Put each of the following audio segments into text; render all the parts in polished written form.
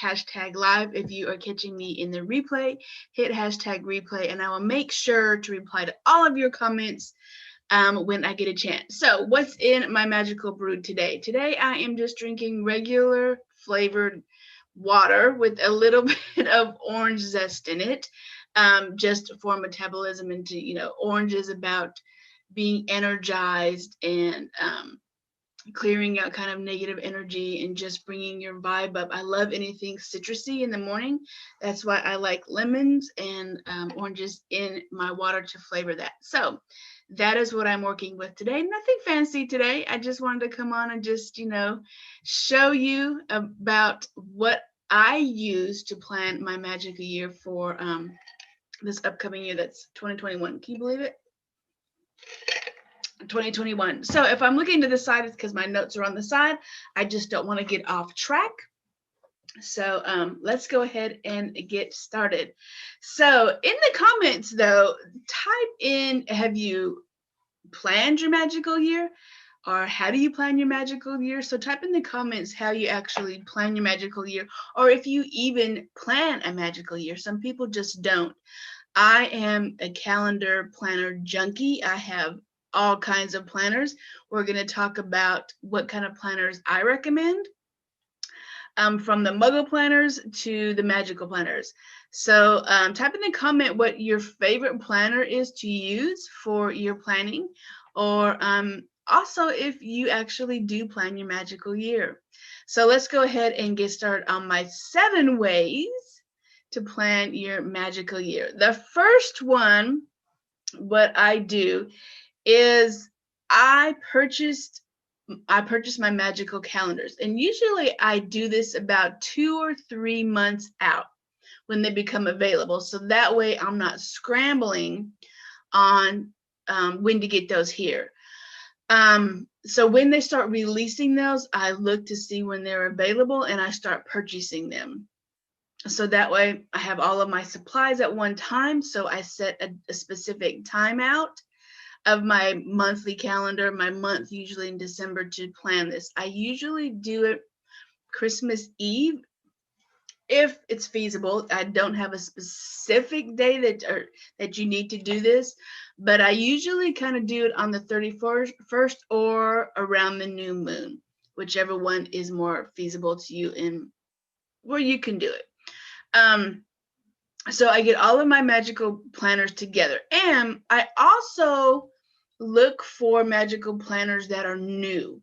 hashtag live. If you are catching me in the replay, hit hashtag replay, and I will make sure to reply to all of your comments when I get a chance. So what's in my magical brew today? Today I am just drinking regular flavored water with a little bit of orange zest in it, just for metabolism. And to, orange is about being energized and clearing out kind of negative energy and just bringing your vibe up. I love anything citrusy in the morning. That's why I like lemons and oranges in my water to flavor that. So that is what I'm working with today. Nothing fancy today. I just wanted to come on and just, show you about what I use to plan my magical year for this upcoming year. That's 2021. Can you believe it? 2021. So if I'm looking to the side, it's because my notes are on the side. I just don't want to get off track. So let's go ahead and get started. So in the comments, though, type in, have you planned your magical year? Or how do you plan your magical year? So type in the comments how you actually plan your magical year, or if you even plan a magical year. Some people just don't. I am a calendar planner junkie. I have all kinds of planners. We're going to talk about what kind of planners I recommend, from the Muggle planners to the magical planners. So type in the comment what your favorite planner is to use for your planning, or also if you actually do plan your magical year. So let's go ahead and get started on my 7 ways to plan your magical year. The first one, what I do is I purchased my magical calendars, and usually I do this about 2 or 3 months out when they become available, so that way I'm not scrambling on when to get those here. So when they start releasing those, I look to see when they're available and I start purchasing them. So that way I have all of my supplies at one time. So I set a specific time out of my monthly calendar, my month usually in December, to plan this. I usually do it Christmas Eve if it's feasible. I don't have a specific day that you need to do this, but I usually kind of do it on the 31st or around the new moon, whichever one is more feasible to you and where you can do it. So I get all of my magical planners together, and I also look for magical planners that are new.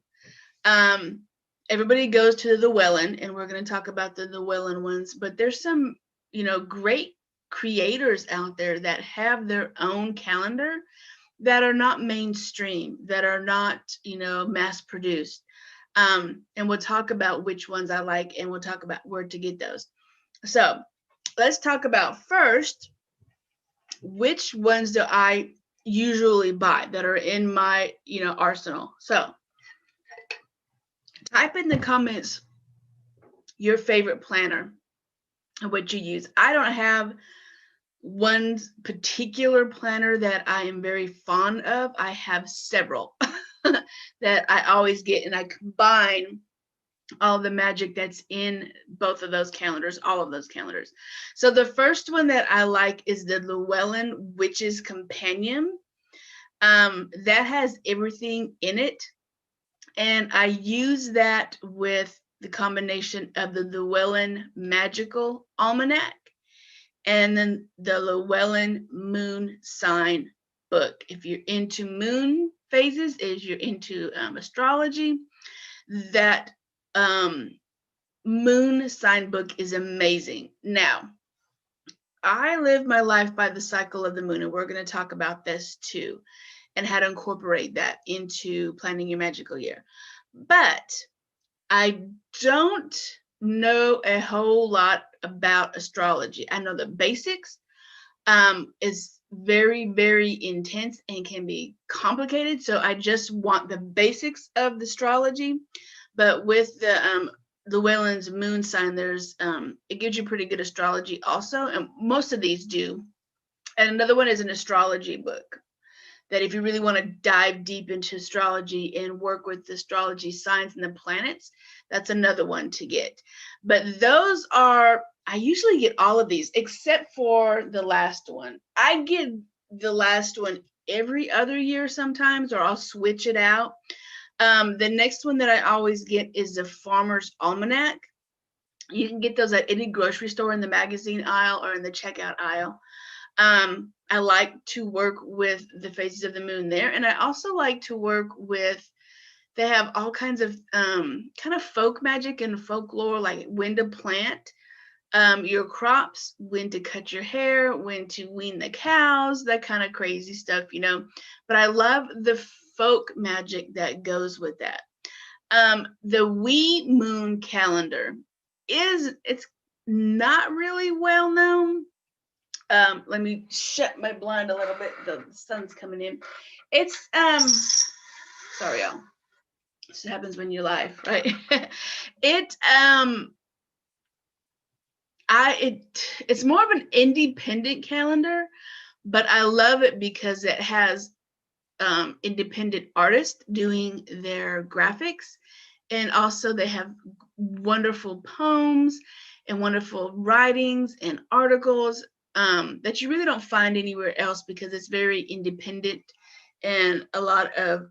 Everybody goes to the Llewellyn, and we're going to talk about the Llewellyn ones, but there's some, great creators out there that have their own calendar that are not mainstream, that are not, mass produced. And we'll talk about which ones I like, and we'll talk about where to get those. So let's talk about first, which ones do I usually buy that are in my, arsenal. So type in the comments your favorite planner and what you use. I don't have one particular planner that I am very fond of. I have several that I always get, and I combine all the magic that's in both of those calendars, all of those calendars. So the first one that I like is the Llewellyn Witch's Companion. That has everything in it, and I use that with the combination of the Llewellyn Magical Almanac and then the Llewellyn Moon Sign book. If you're into moon phases, if you're into astrology, that moon sign book is amazing. Now, I live my life by the cycle of the moon, and we're going to talk about this too, and how to incorporate that into planning your magical year. But I don't know a whole lot about astrology. I know the basics. Is very, very intense and can be complicated. So I just want the basics of the astrology. But with the Llewellyn's moon sign, there's it gives you pretty good astrology also, and most of these do. And another one is an astrology book that if you really want to dive deep into astrology and work with the astrology signs and the planets, that's another one to get. But those are, I usually get all of these except for the last one. I get the last one every other year sometimes, or I'll switch it out. The next one that I always get is the Farmer's Almanac. You can get those at any grocery store in the magazine aisle or in the checkout aisle. I like to work with the phases of the moon there. And I also like to work with, they have all kinds of kind of folk magic and folklore, like when to plant your crops, when to cut your hair, when to wean the cows, that kind of crazy stuff, you know. But I love the folk magic that goes with that. The wee moon calendar it's not really well known. Let me shut my blind a little bit. The sun's coming in. It's sorry y'all. This happens when you're live, right? It's more of an independent calendar, but I love it because it has independent artists doing their graphics, and also they have wonderful poems and wonderful writings and articles that you really don't find anywhere else, because it's very independent and a lot of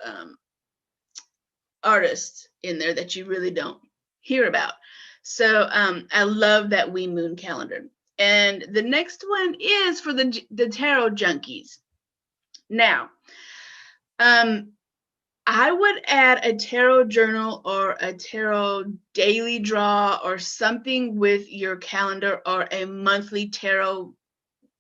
artists in there that you really don't hear about. So I love that wee moon calendar. And the next one is for the tarot junkies. Now, I would add a tarot journal or a tarot daily draw or something with your calendar, or a monthly tarot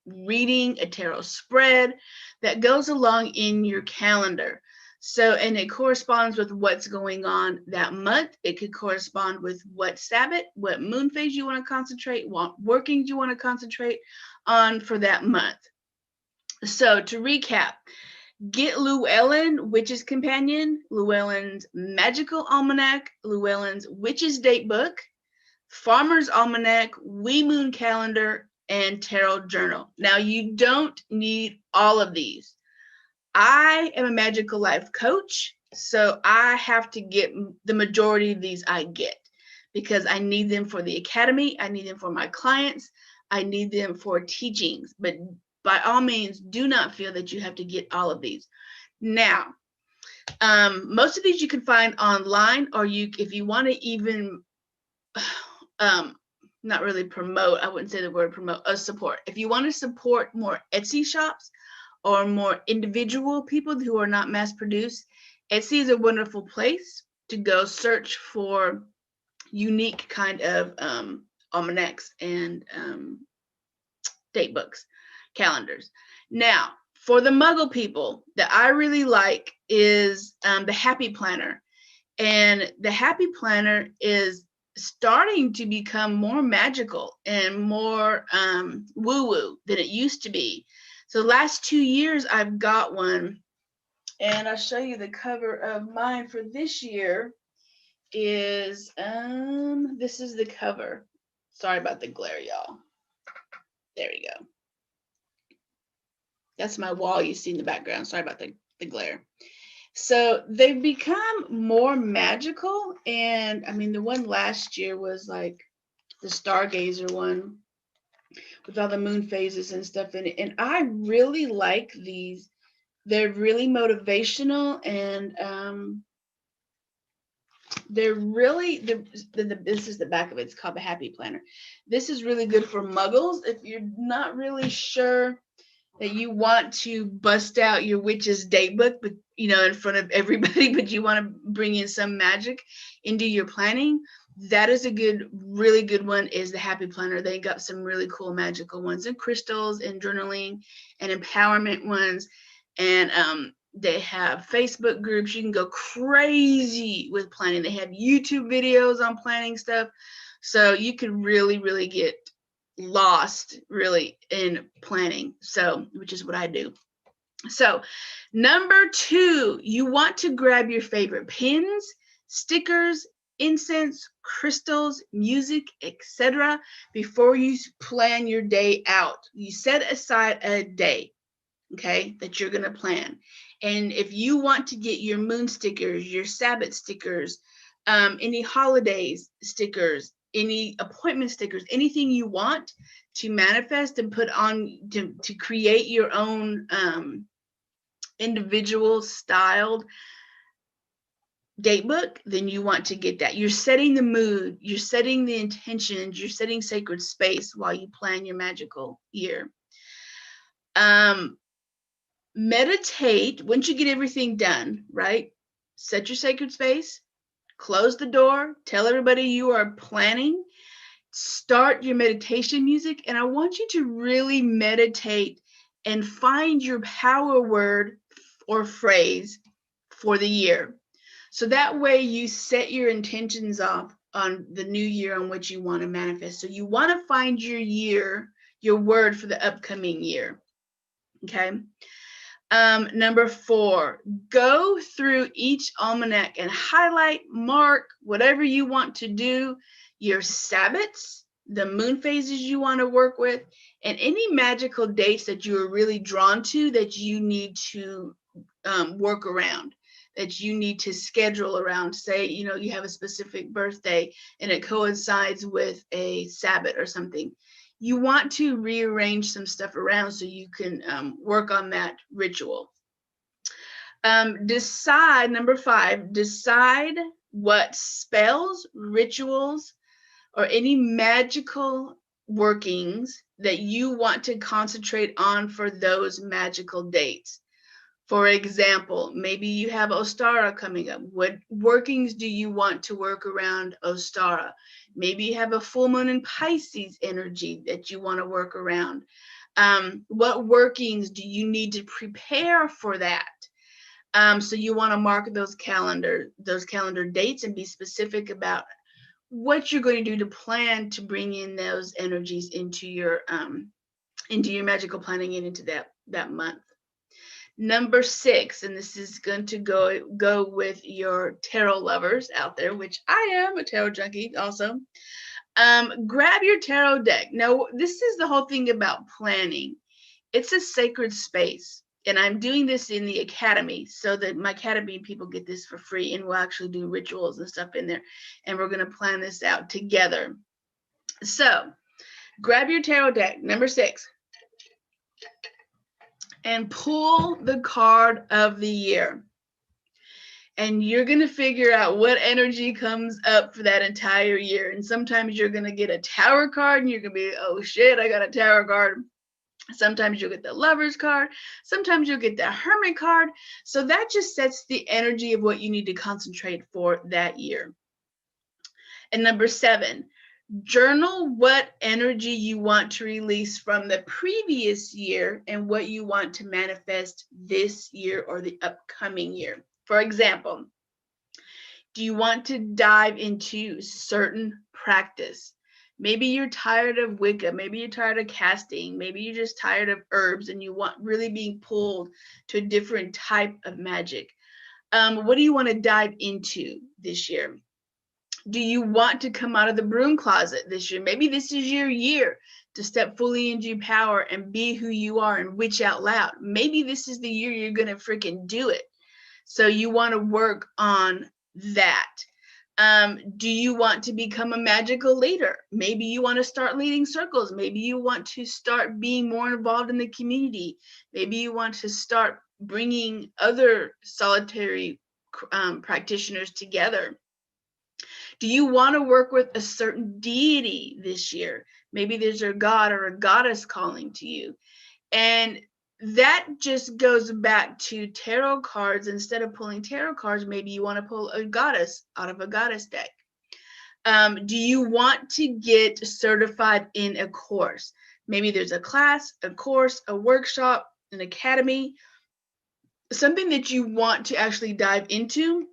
reading, a tarot spread that goes along in your calendar. So, and it corresponds with what's going on that month. It could correspond with what Sabbath, what moon phase you want to concentrate, what workings you want to concentrate on for that month. So to recap, get Llewellyn, Witch's Companion, Llewellyn's Magickal Almanac, Llewellyn's Witch's Datebook, Farmer's Almanac, Wee Moon Calendar, and Tarot Journal. Now, you don't need all of these. I am a magical life coach, so I have to get the majority of these. I get because I need them for the academy. I need them for my clients. I need them for teachings. But by all means, do not feel that you have to get all of these. Now, most of these you can find online, or if you want to even not really promote, I wouldn't say the word promote, support. If you want to support more Etsy shops or more individual people who are not mass produced, Etsy is a wonderful place to go search for unique kind of almanacs and date books, calendars. Now, for the Muggle people, that I really like is the Happy Planner. And the Happy Planner is starting to become more magical and more woo-woo than it used to be. So the last 2 years I've got one, and I'll show you the cover of mine for this year is, this is the cover. Sorry about the glare, y'all. There we go. That's my wall you see in the background. Sorry about the glare. So they've become more magical. And I mean, the one last year was like the Stargazer one with all the moon phases and stuff in it. And I really like these. They're really motivational, and they're really, this is the back of it. It's called the Happy Planner. This is really good for Muggles. If you're not really sure that you want to bust out your witch's datebook, but in front of everybody, but you want to bring in some magic into your planning, that is a really good one, is the Happy Planner. They got some really cool magical ones, and crystals and journaling and empowerment ones. And they have Facebook groups. You can go crazy with planning. They have YouTube videos on planning stuff. So you can really, really get lost really in planning. So, which is what I do. So number 2, you want to grab your favorite pins, stickers, incense, crystals, music, etc. before you plan your day out. You set aside a day, okay, that you're going to plan. And if you want to get your moon stickers, your Sabbath stickers, any holidays stickers, any appointment stickers, anything you want to manifest and put on to create your own individual styled date book, then you want to get that. You're setting the mood, you're setting the intentions, you're setting sacred space while you plan your magical year. Meditate once you get everything done, right? Set your sacred space, close the door, tell everybody you are planning, start your meditation music, and I want you to really meditate and find your power word or phrase for the year. So that way you set your intentions off on the new year on which you want to manifest. So you want to find your year, your word for the upcoming year. Okay. Number 4, go through each almanac and highlight, mark, whatever you want to do, your Sabbats, the moon phases you want to work with, and any magical dates that you are really drawn to that you need to work around, that you need to schedule around. Say, you have a specific birthday and it coincides with a Sabbat or something. You want to rearrange some stuff around so you can work on that ritual. Number 5, decide what spells, rituals, or any magical workings that you want to concentrate on for those magical dates. For example, maybe you have Ostara coming up. What workings do you want to work around Ostara? Maybe you have a full moon in Pisces energy that you want to work around. What workings do you need to prepare for that? So you want to mark those calendar dates and be specific about what you're going to do to plan to bring in those energies into your magical planning and into that month. Number 6, and this is going to go with your tarot lovers out there, which I am a tarot junkie also. Grab your tarot deck. Now, this is the whole thing about planning. It's a sacred space, and I'm doing this in the academy so that my academy people get this for free, and we'll actually do rituals and stuff in there, and we're going to plan this out together. So, grab your tarot deck, number 6. And pull the card of the year. And you're going to figure out what energy comes up for that entire year. And sometimes you're going to get a Tower card and you're going to be, oh shit, I got a Tower card. Sometimes you'll get the Lover's card. Sometimes you'll get the Hermit card. So that just sets the energy of what you need to concentrate for that year. And number 7, journal what energy you want to release from the previous year and what you want to manifest this year or the upcoming year. For example, do you want to dive into certain practice? Maybe you're tired of Wicca. Maybe you're tired of casting. Maybe you're just tired of herbs and you want really being pulled to a different type of magic. What do you want to dive into this year? Do you want to come out of the broom closet this year? Maybe this is your year to step fully into your power and be who you are and witch out loud. Maybe this is the year you're going to freaking do it. So you want to work on that. Do you want to become a magical leader? Maybe you want to start leading circles. Maybe you want to start being more involved in the community. Maybe you want to start bringing other solitary practitioners together. Do you want to work with a certain deity this year? Maybe there's a god or a goddess calling to you. And that just goes back to tarot cards. Instead of pulling tarot cards, maybe you want to pull a goddess out of a goddess deck. Do you want to get certified in a course? Maybe there's a class, a course, a workshop, an academy, something that you want to actually dive into.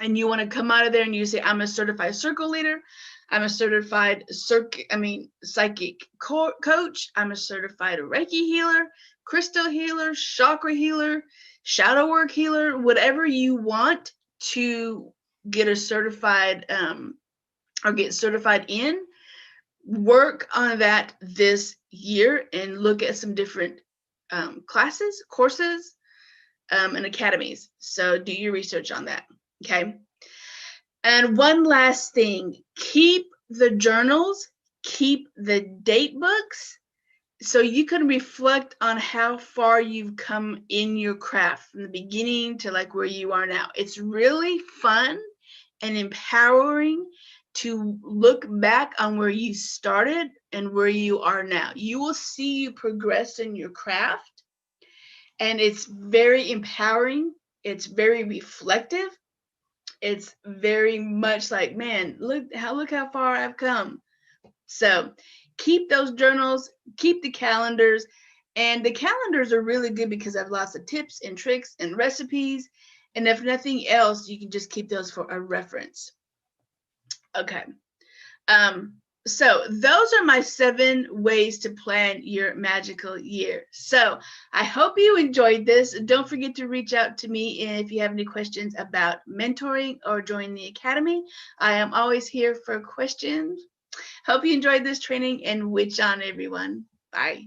And you want to come out of there and you say, I'm a certified circle leader. I'm a certified psychic coach. I'm a certified Reiki healer, crystal healer, chakra healer, shadow work healer, whatever you want to get a certified or get certified in, work on that this year and look at some different classes, courses, and academies. So do your research on that. Okay. And one last thing, keep the journals, keep the date books, so you can reflect on how far you've come in your craft from the beginning to like where you are now. It's really fun and empowering to look back on where you started and where you are now. You will see you progress in your craft, and it's very empowering. It's very reflective. It's very much like, man, look how far I've come. So keep those journals, keep the calendars, and the calendars are really good because I have lots of tips and tricks and recipes. And if nothing else, you can just keep those for a reference. Okay. So those are my 7 ways to plan your magical year. So I hope you enjoyed this. Don't forget to reach out to me if you have any questions about mentoring or joining the academy. I am always here for questions. Hope you enjoyed this training, and witch on, everyone. Bye.